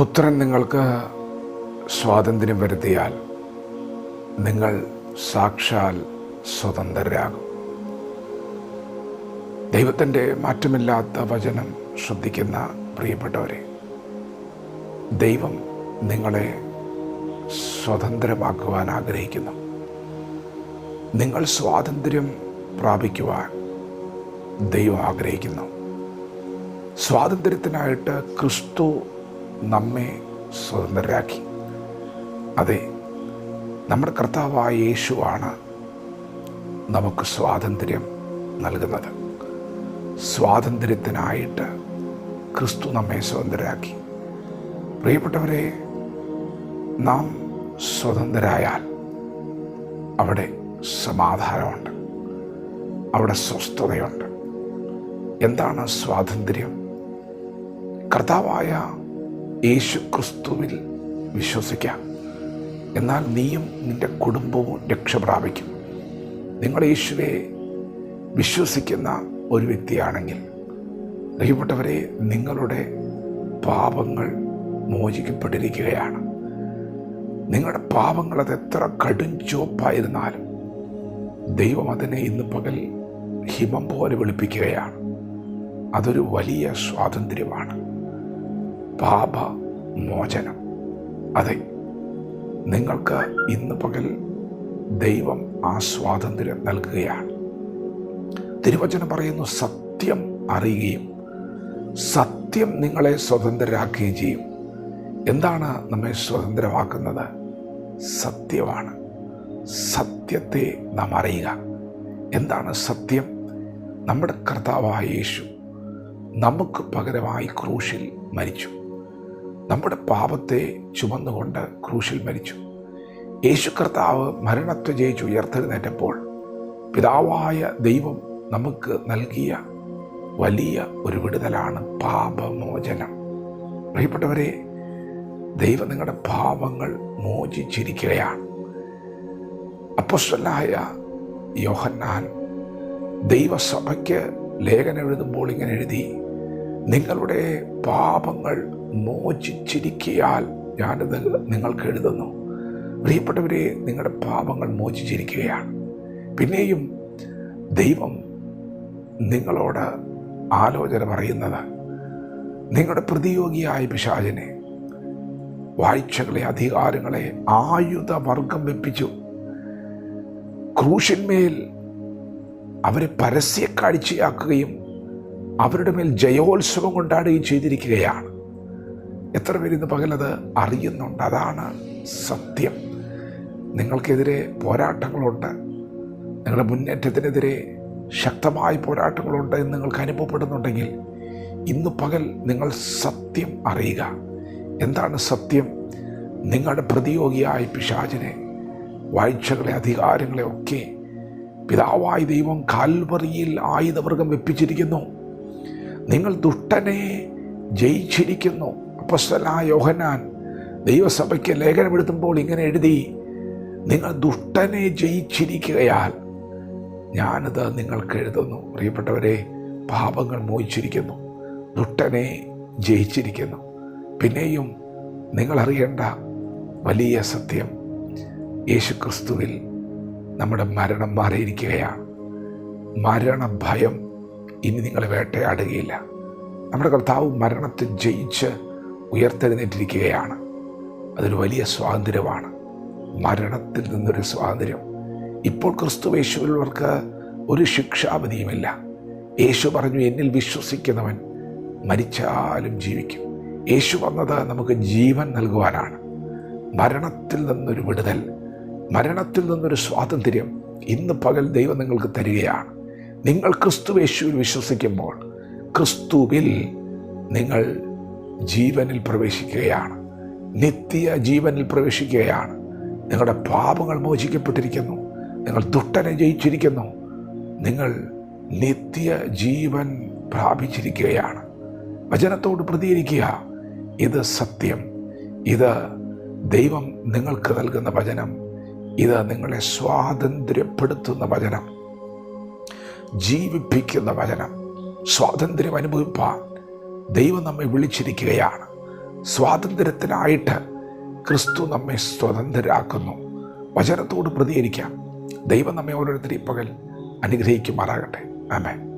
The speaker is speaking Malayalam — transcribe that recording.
പുത്രൻ നിങ്ങൾക്ക് സ്വാതന്ത്ര്യം വരുത്തിയാൽ നിങ്ങൾ സാക്ഷാൽ സ്വതന്ത്രരാകും. ദൈവത്തിൻ്റെ മാറ്റമില്ലാത്ത വചനം ശ്രദ്ധിക്കുന്ന പ്രിയപ്പെട്ടവരെ, ദൈവം നിങ്ങളെ സ്വതന്ത്രമാക്കുവാൻ ആഗ്രഹിക്കുന്നു. നിങ്ങൾ സ്വാതന്ത്ര്യം പ്രാപിക്കുവാൻ ദൈവം ആഗ്രഹിക്കുന്നു. സ്വാതന്ത്ര്യത്തിനായിട്ട് ക്രിസ്തു നമ്മെ സ്വതന്ത്രരാക്കി. അതെ, നമ്മുടെ കർത്താവായ യേശുവാണ് നമുക്ക് സ്വാതന്ത്ര്യം നൽകുന്നത്. സ്വാതന്ത്ര്യത്തിനായിട്ട് ക്രിസ്തു നമ്മെ സ്വതന്ത്രരാക്കി. പ്രിയപ്പെട്ടവരെ, നാം സ്വതന്ത്രരായാൽ അവിടെ സമാധാനമുണ്ട്, അവിടെ സ്വസ്ഥതയുണ്ട്. എന്താണ് സ്വാതന്ത്ര്യം? കർത്താവായ യേശു ക്രിസ്തുവിൽ വിശ്വസിക്കാം, എന്നാൽ നീയും നിൻ്റെ കുടുംബവും രക്ഷ പ്രാപിക്കും. നിങ്ങൾ യേശുവെ വിശ്വസിക്കുന്ന ഒരു വ്യക്തിയാണെങ്കിൽ, പ്രിയപ്പെട്ടവരെ, നിങ്ങളുടെ പാപങ്ങൾ മോചിക്കപ്പെട്ടിരിക്കുകയാണ്. നിങ്ങളുടെ പാപങ്ങൾ അത് എത്ര കടും ചുവപ്പായിരുന്നാലും ദൈവം അതിനെ ഇന്ന് പകൽ ഹിമം പോലെ വെളുപ്പിക്കുകയാണ്. അതൊരു വലിയ സ്വാതന്ത്ര്യമാണ്, പാപമോചനം. അതെ, നിങ്ങൾക്ക് ഇന്ന് പകൽ ദൈവം ആ സ്വാതന്ത്ര്യം നൽകുകയാണ്. തിരുവചനം പറയുന്നു, സത്യം അറിയുകയും സത്യം നിങ്ങളെ സ്വതന്ത്രരാക്കുകയും ചെയ്യും. എന്താണ് നമ്മെ സ്വതന്ത്രമാക്കുന്നത്? സത്യമാണ്. സത്യത്തെ നാം അറിയുക. എന്താണ് സത്യം? നമ്മുടെ കർത്താവായ യേശു നമുക്ക് പകരമായി ക്രൂശിൽ മരിച്ചു. നമ്മുടെ പാപത്തെ ചുമന്നുകൊണ്ട് ക്രൂശിൽ മരിച്ചു. യേശു കർത്താവ് മരണത്തെ ജയിച്ച് ഉയർത്തെഴുന്നേറ്റപ്പോൾ പിതാവായ ദൈവം നമുക്ക് നൽകിയ വലിയ ഒരു വിടുതലാണ് പാപമോചനം. പ്രിയപ്പെട്ടവരെ, ദൈവം നിങ്ങളുടെ പാപങ്ങൾ മോചിച്ചിരിക്കുകയാണ്. അപ്പോസ്തലനായ യോഹന്നാൻ ദൈവസഭയ്ക്ക് ലേഖനം എഴുതുമ്പോൾ ഇങ്ങനെ എഴുതി, നിങ്ങളുടെ പാപങ്ങൾ മോചിച്ചിരിക്കയാൽ ഞാനിത് നിങ്ങൾക്ക് എഴുതുന്നു. പ്രിയപ്പെട്ടവരെ, നിങ്ങളുടെ പാപങ്ങൾ മോചിച്ചിരിക്കുകയാണ്. പിന്നെയും ദൈവം നിങ്ങളോട് ആലോചന പറയുന്നത്, നിങ്ങളുടെ പ്രതിയോഗിയായ പിശാചിനെ, വാഴ്ചകളെ, അധികാരങ്ങളെ ആയുധവർഗം വെപ്പിച്ചു. ക്രൂശിന്മേൽ അവരെ പരസ്യക്കാഴ്ചയാക്കുകയും അവരുടെ മേൽ ജയോത്സവം കൊണ്ടാടുകയും ചെയ്തിരിക്കുകയാണ്. എത്ര പേരിന്ന് പകലത് അറിയുന്നുണ്ട്? അതാണ് സത്യം. നിങ്ങൾക്കെതിരെ പോരാട്ടങ്ങളുണ്ട്, നിങ്ങളുടെ മുന്നേറ്റത്തിനെതിരെ ശക്തമായ പോരാട്ടങ്ങളുണ്ട് എന്ന് നിങ്ങൾക്ക് അനുഭവപ്പെടുന്നുണ്ടെങ്കിൽ ഇന്ന് പകൽ നിങ്ങൾ സത്യം അറിയുക. എന്താണ് സത്യം? നിങ്ങളുടെ പ്രതിയോഗിയായ പിശാചിനെ, വാഴ്ചകളെ, അധികാരങ്ങളെ ഒക്കെ പിതാവായ ദൈവം കാൽവറിയിൽ ആയുധവർഗം വെപ്പിച്ചിരിക്കുന്നു. നിങ്ങൾ ദുഷ്ടനെ ജയിച്ചിരിക്കുന്നു. അപ്പോസ്തലനായ യോഹന്നാൻ ദൈവസഭയ്ക്ക് ലേഖനമെഴുതുമ്പോൾ ഇങ്ങനെ എഴുതി, നിങ്ങൾ ദുഷ്ടനെ ജയിച്ചിരിക്കുകയാൽ ഞാനത് നിങ്ങൾക്ക് എഴുതുന്നു. പ്രിയപ്പെട്ടവരെ, പാപങ്ങൾ മോചിച്ചിരിക്കുന്നു, ദുഷ്ടനെ ജയിച്ചിരിക്കുന്നു. പിന്നെയും നിങ്ങൾ അറിയേണ്ട വലിയ സത്യം, യേശുക്രിസ്തുവിൽ നമ്മുടെ മരണം മാറിയിരിക്കുകയാണ്. മരണഭയം ഇനി നിങ്ങളെ വേട്ടയാടുകയില്ല. നമ്മുടെ കർത്താവ് മരണത്തെ ജയിച്ച് ഉയർത്തെഴുന്നേറ്റിരിക്കുകയാണ്. അതൊരു വലിയ സ്വാതന്ത്ര്യമാണ്, മരണത്തിൽ നിന്നൊരു സ്വാതന്ത്ര്യം. ഇപ്പോൾ ക്രിസ്തു യേശുവിലുള്ളവർക്ക് ഒരു ശിക്ഷാവിധിയുമില്ല. യേശു പറഞ്ഞു, എന്നിൽ വിശ്വസിക്കുന്നവൻ മരിച്ചാലും ജീവിക്കും. യേശു വന്നത് നമുക്ക് ജീവൻ നൽകുവാനാണ്. മരണത്തിൽ നിന്നൊരു വിടുതൽ, മരണത്തിൽ നിന്നൊരു സ്വാതന്ത്ര്യം ഇന്ന് പകൽ ദൈവം നിങ്ങൾക്ക് തരികയാണ്. നിങ്ങൾ ക്രിസ്തു യേശുവിൽ വിശ്വസിക്കുമ്പോൾ ക്രിസ്തുവിൽ നിങ്ങൾ ജീവനിൽ പ്രവേശിക്കുകയാണ്, നിത്യ ജീവനിൽ പ്രവേശിക്കുകയാണ്. നിങ്ങളുടെ പാപങ്ങൾ മോചിക്കപ്പെട്ടിരിക്കുന്നു, നിങ്ങൾ ദുഷ്ടനെ ജയിച്ചിരിക്കുന്നു, നിങ്ങൾ നിത്യ ജീവൻ പ്രാപിച്ചിരിക്കുകയാണ്. വചനത്തോട് പ്രതികരിക്കുക. ഇത് സത്യം, ഇത് ദൈവം നിങ്ങൾക്ക് നൽകുന്ന വചനം, ഇത് നിങ്ങളെ സ്വാതന്ത്ര്യപ്പെടുത്തുന്ന വചനം, ജീവിപ്പിക്കുന്ന വചനം. സ്വാതന്ത്ര്യം അനുഭവിപ്പാൻ ദൈവം നമ്മെ വിളിച്ചിരിക്കുകയാണ്. സ്വാതന്ത്ര്യത്തിനായിട്ട് ക്രിസ്തു നമ്മെ സ്വതന്ത്രരാക്കുന്നു. വചനത്തോട് പ്രതികരിക്കാം. ദൈവം നമ്മെ ഓരോരുത്തരെയും പകൽ അനുഗ്രഹിക്കുമാറാകട്ടെ. ആമേൻ.